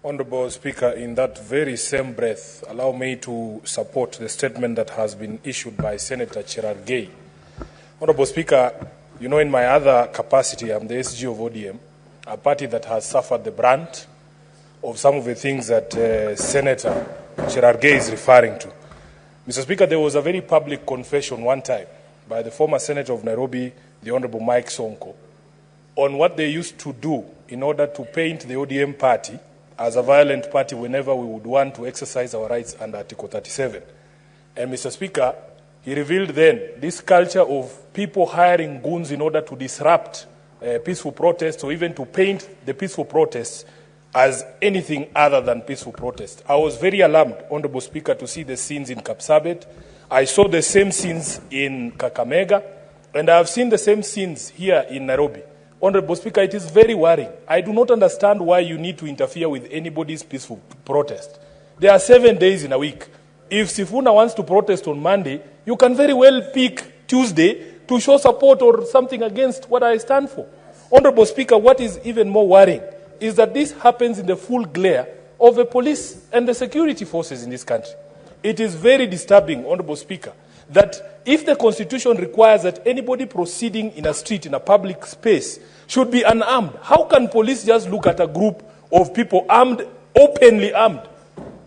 Honourable Speaker, in that very same breath, allow me to support the statement that has been issued by Senator Cherargei. Honourable Speaker, you know, in my other capacity, I'm the SG of ODM, a party that has suffered the brunt of some of the things that Senator Cherargei is referring to. Mr. Speaker, there was a very public confession one time by the former Senator of Nairobi, the Honourable Mike Sonko, on what they used to do in order to paint the ODM party as a violent party whenever we would want to exercise our rights under Article 37. And Mr. Speaker, he revealed then this culture of people hiring goons in order to disrupt peaceful protests or even to paint the peaceful protests as anything other than peaceful protest. I was very alarmed, Honourable Speaker, to see the scenes in Kapsabet. I saw the same scenes in Kakamega, and I have seen the same scenes here in Nairobi. Honourable Speaker, it is very worrying. I do not understand why you need to interfere with anybody's peaceful protest. There are 7 days in a week. If Sifuna wants to protest on Monday, you can very well pick Tuesday to show support or something against what I stand for. Honourable Speaker, what is even more worrying is that this happens in the full glare of the police and the security forces in this country. It is very disturbing, Honourable Speaker, that if the Constitution requires that anybody proceeding in a street, in a public space, should be unarmed, how can police just look at a group of people armed, openly armed,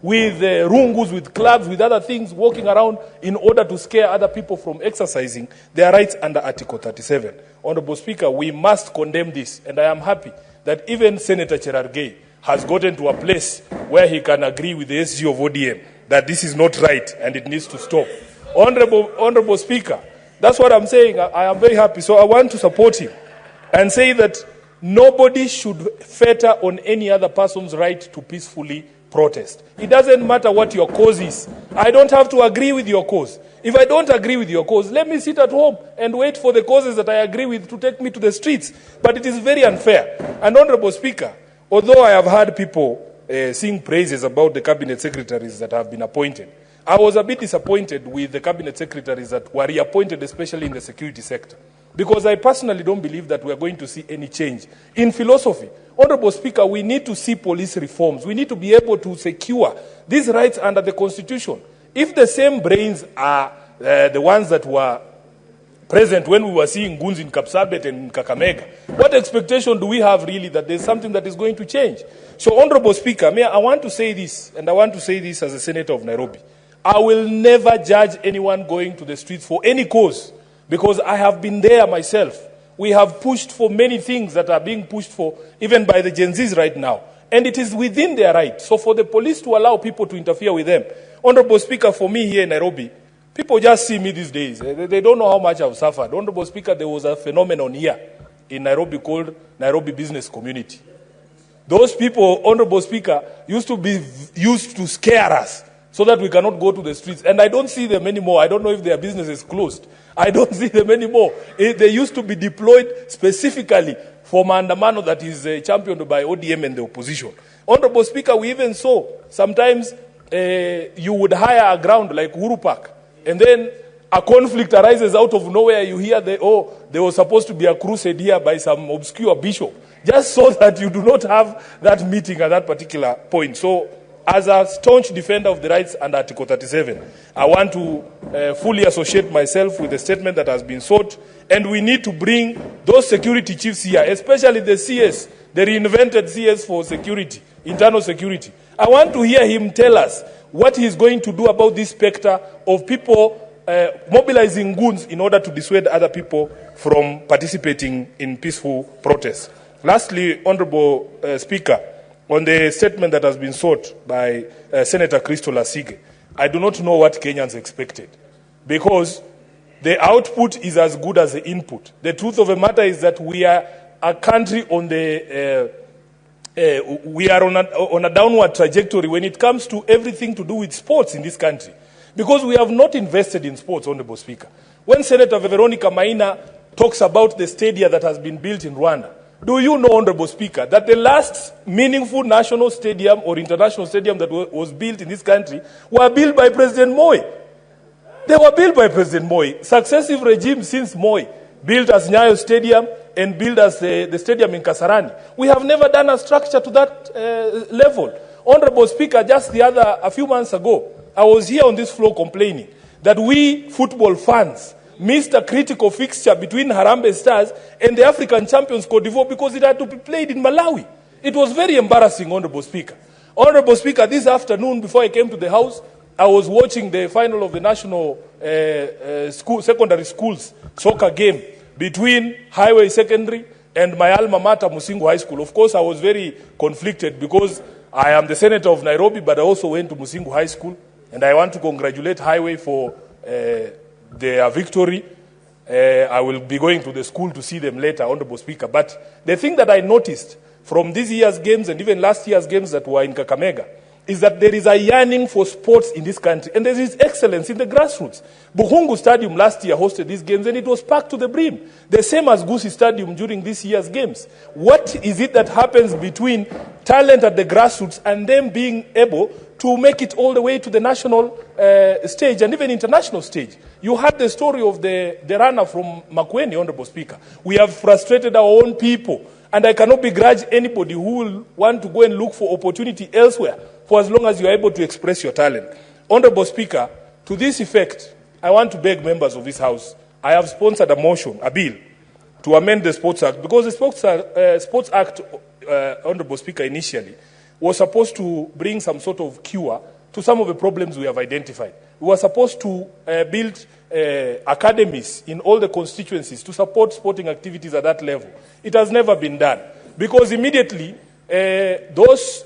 with rungus, with clubs, with other things, walking around in order to scare other people from exercising their rights under Article 37? Honourable Speaker, we must condemn this, and I am happy that even Senator Cherargei has gotten to a place where he can agree with the SG of ODM that this is not right and it needs to stop. Honourable Speaker, that's what I'm saying. I am very happy. So I want to support him and say that nobody should fetter on any other person's right to peacefully protest. It doesn't matter what your cause is. I don't have to agree with your cause. If I don't agree with your cause, let me sit at home and wait for the causes that I agree with to take me to the streets. But it is very unfair. And Honourable Speaker, although I have heard people sing praises about the cabinet secretaries that have been appointed, I was a bit disappointed with the cabinet secretaries that were reappointed, especially in the security sector, because I personally don't believe that we are going to see any change in philosophy. Honourable Speaker, we need to see police reforms. We need to be able to secure these rights under the Constitution. If the same brains are the ones that were present when we were seeing goons in Kapsabet and in Kakamega, what expectation do we have really that there's something that is going to change? So, Honourable Speaker, I want to say this, and I want to say this as a Senator of Nairobi. I will never judge anyone going to the streets for any cause, because I have been there myself. We have pushed for many things that are being pushed for even by the Gen Zs right now. And it is within their right. So for the police to allow people to interfere with them, Honourable Speaker, for me here in Nairobi, people just see me these days. They don't know how much I've suffered. Honourable Speaker, there was a phenomenon here in Nairobi called Nairobi Business Community. Those people, Honourable Speaker, used to scare us so that we cannot go to the streets. And I don't see them anymore. I don't know if their business is closed. I don't see them anymore. They used to be deployed specifically for Maandamano that is championed by ODM and the opposition. Honourable Speaker, we even saw sometimes you would hire a ground like Uhuru Park, and then a conflict arises out of nowhere. You hear there was supposed to be a crusade here by some obscure bishop, just so that you do not have that meeting at that particular point. So, as a staunch defender of the rights under Article 37, I want to fully associate myself with the statement that has been sought, and we need to bring those security chiefs here, especially the CS, the reinvented CS for security, internal security. I want to hear him tell us what he's going to do about this specter of people mobilizing goons in order to dissuade other people from participating in peaceful protests. Lastly, Honourable Speaker, on the statement that has been sought by Senator Crystal Asige, I do not know what Kenyans expected, because the output is as good as the input. The truth of the matter is that we are a country on a downward trajectory when it comes to everything to do with sports in this country, because we have not invested in sports, Honourable Speaker. When Senator Veronica Maina talks about the stadia that has been built in Rwanda, do you know, Honourable Speaker, that the last meaningful national stadium or international stadium that was built in this country were built by President Moi? They were built by President Moi. Successive regimes since Moi built as Nyayo Stadium, and build us the stadium in Kasarani. We have never done a structure to that level. Honorable Speaker, just a few months ago, I was here on this floor complaining that we football fans missed a critical fixture between Harambee Stars and the African champions Cote d'Ivoire because it had to be played in Malawi. It was very embarrassing, Honorable Speaker. Honorable Speaker, this afternoon before I came to the House, I was watching the final of the national secondary schools soccer game between Highway Secondary and my alma mater, Musingu High School. Of course, I was very conflicted because I am the senator of Nairobi, but I also went to Musingu High School, and I want to congratulate Highway for their victory. I will be going to the school to see them later, Honorable Speaker. But the thing that I noticed from this year's games and even last year's games that were in Kakamega is that there is a yearning for sports in this country, and there is excellence in the grassroots. Buhungu Stadium last year hosted these games, and it was packed to the brim. The same as Gusii Stadium during this year's games. What is it that happens between talent at the grassroots and them being able to make it all the way to the national stage and even international stage? You had the story of the runner from Makueni, Honorable Speaker. We have frustrated our own people, and I cannot begrudge anybody who will want to go and look for opportunity elsewhere for as long as you are able to express your talent. Honorable Speaker, to this effect, I want to beg members of this House, I have sponsored a motion, a bill, to amend the Sports Act, because the Sports Act, Honorable Speaker, initially was supposed to bring some sort of cure to some of the problems we have identified. We were supposed to build academies in all the constituencies to support sporting activities at that level. It has never been done, because immediately those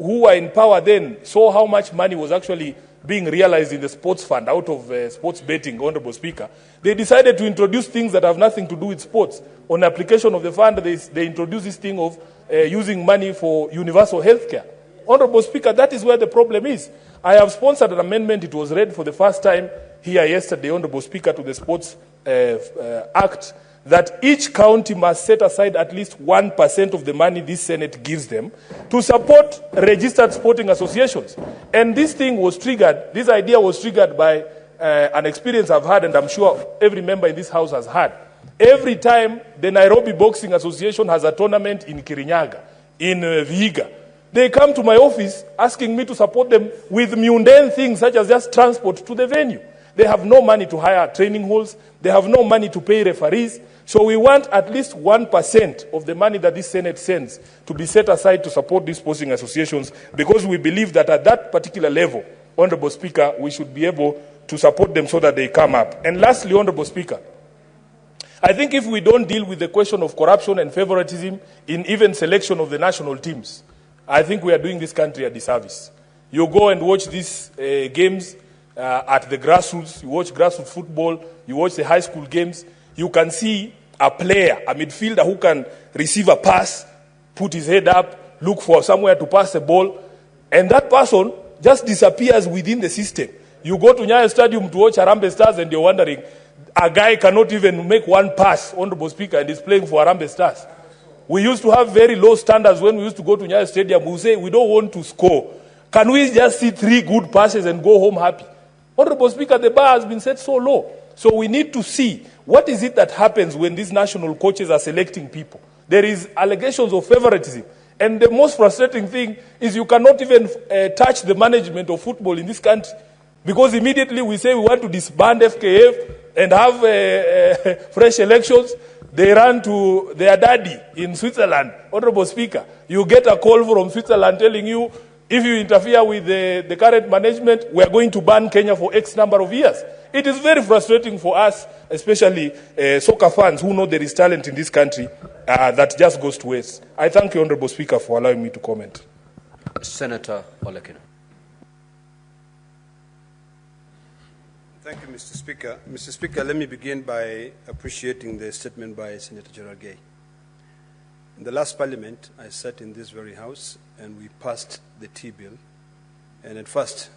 who were in power then saw how much money was actually being realized in the sports fund out of sports betting, Honorable Speaker. They decided to introduce things that have nothing to do with sports. On application of the fund, they introduced this thing of using money for universal health care. Honorable Speaker, that is where the problem is. I have sponsored an amendment. It was read for the first time here yesterday, Honorable Speaker, to the Sports Act, that each county must set aside at least 1% of the money this Senate gives them to support registered sporting associations. And this thing was triggered, this idea was triggered by an experience I've had, and I'm sure every member in this House has had. Every time the Nairobi Boxing Association has a tournament in Kirinyaga, in Vihiga, they come to my office asking me to support them with mundane things such as just transport to the venue. They have no money to hire training halls. They have no money to pay referees. So we want at least 1% of the money that this Senate sends to be set aside to support these sporting associations, because we believe that at that particular level, Honorable Speaker, we should be able to support them so that they come up. And lastly, Honorable Speaker, I think if we don't deal with the question of corruption and favoritism in even selection of the national teams, I think we are doing this country a disservice. You go and watch these games at the grassroots, you watch grassroots football, you watch the high school games, you can see a player, a midfielder who can receive a pass, put his head up, look for somewhere to pass the ball, and that person just disappears within the system. You go to Nyayo Stadium to watch Harambee Stars and you're wondering, a guy cannot even make one pass, Honorable Speaker, and is playing for Harambee Stars. We used to have very low standards when we used to go to Nyayo Stadium. We say, we don't want to score. Can we just see 3 good passes and go home happy? Honorable Speaker, the bar has been set so low. So we need to see what is it that happens when these national coaches are selecting people. There is allegations of favoritism. And the most frustrating thing is you cannot even touch the management of football in this country. Because immediately we say we want to disband FKF and have fresh elections. They run to their daddy in Switzerland. Honorable Speaker, you get a call from Switzerland telling you, if you interfere with the current management, we are going to ban Kenya for X number of years. It is very frustrating for us, especially soccer fans who know there is talent in this country that just goes to waste. I thank you, Honorable Speaker, for allowing me to comment. Senator Olekina. Thank you, Mr. Speaker. Mr. Speaker, let me begin by appreciating the statement by Senator Gerald Gay. In the last parliament, I sat in this very house and we passed the T bill. And at first,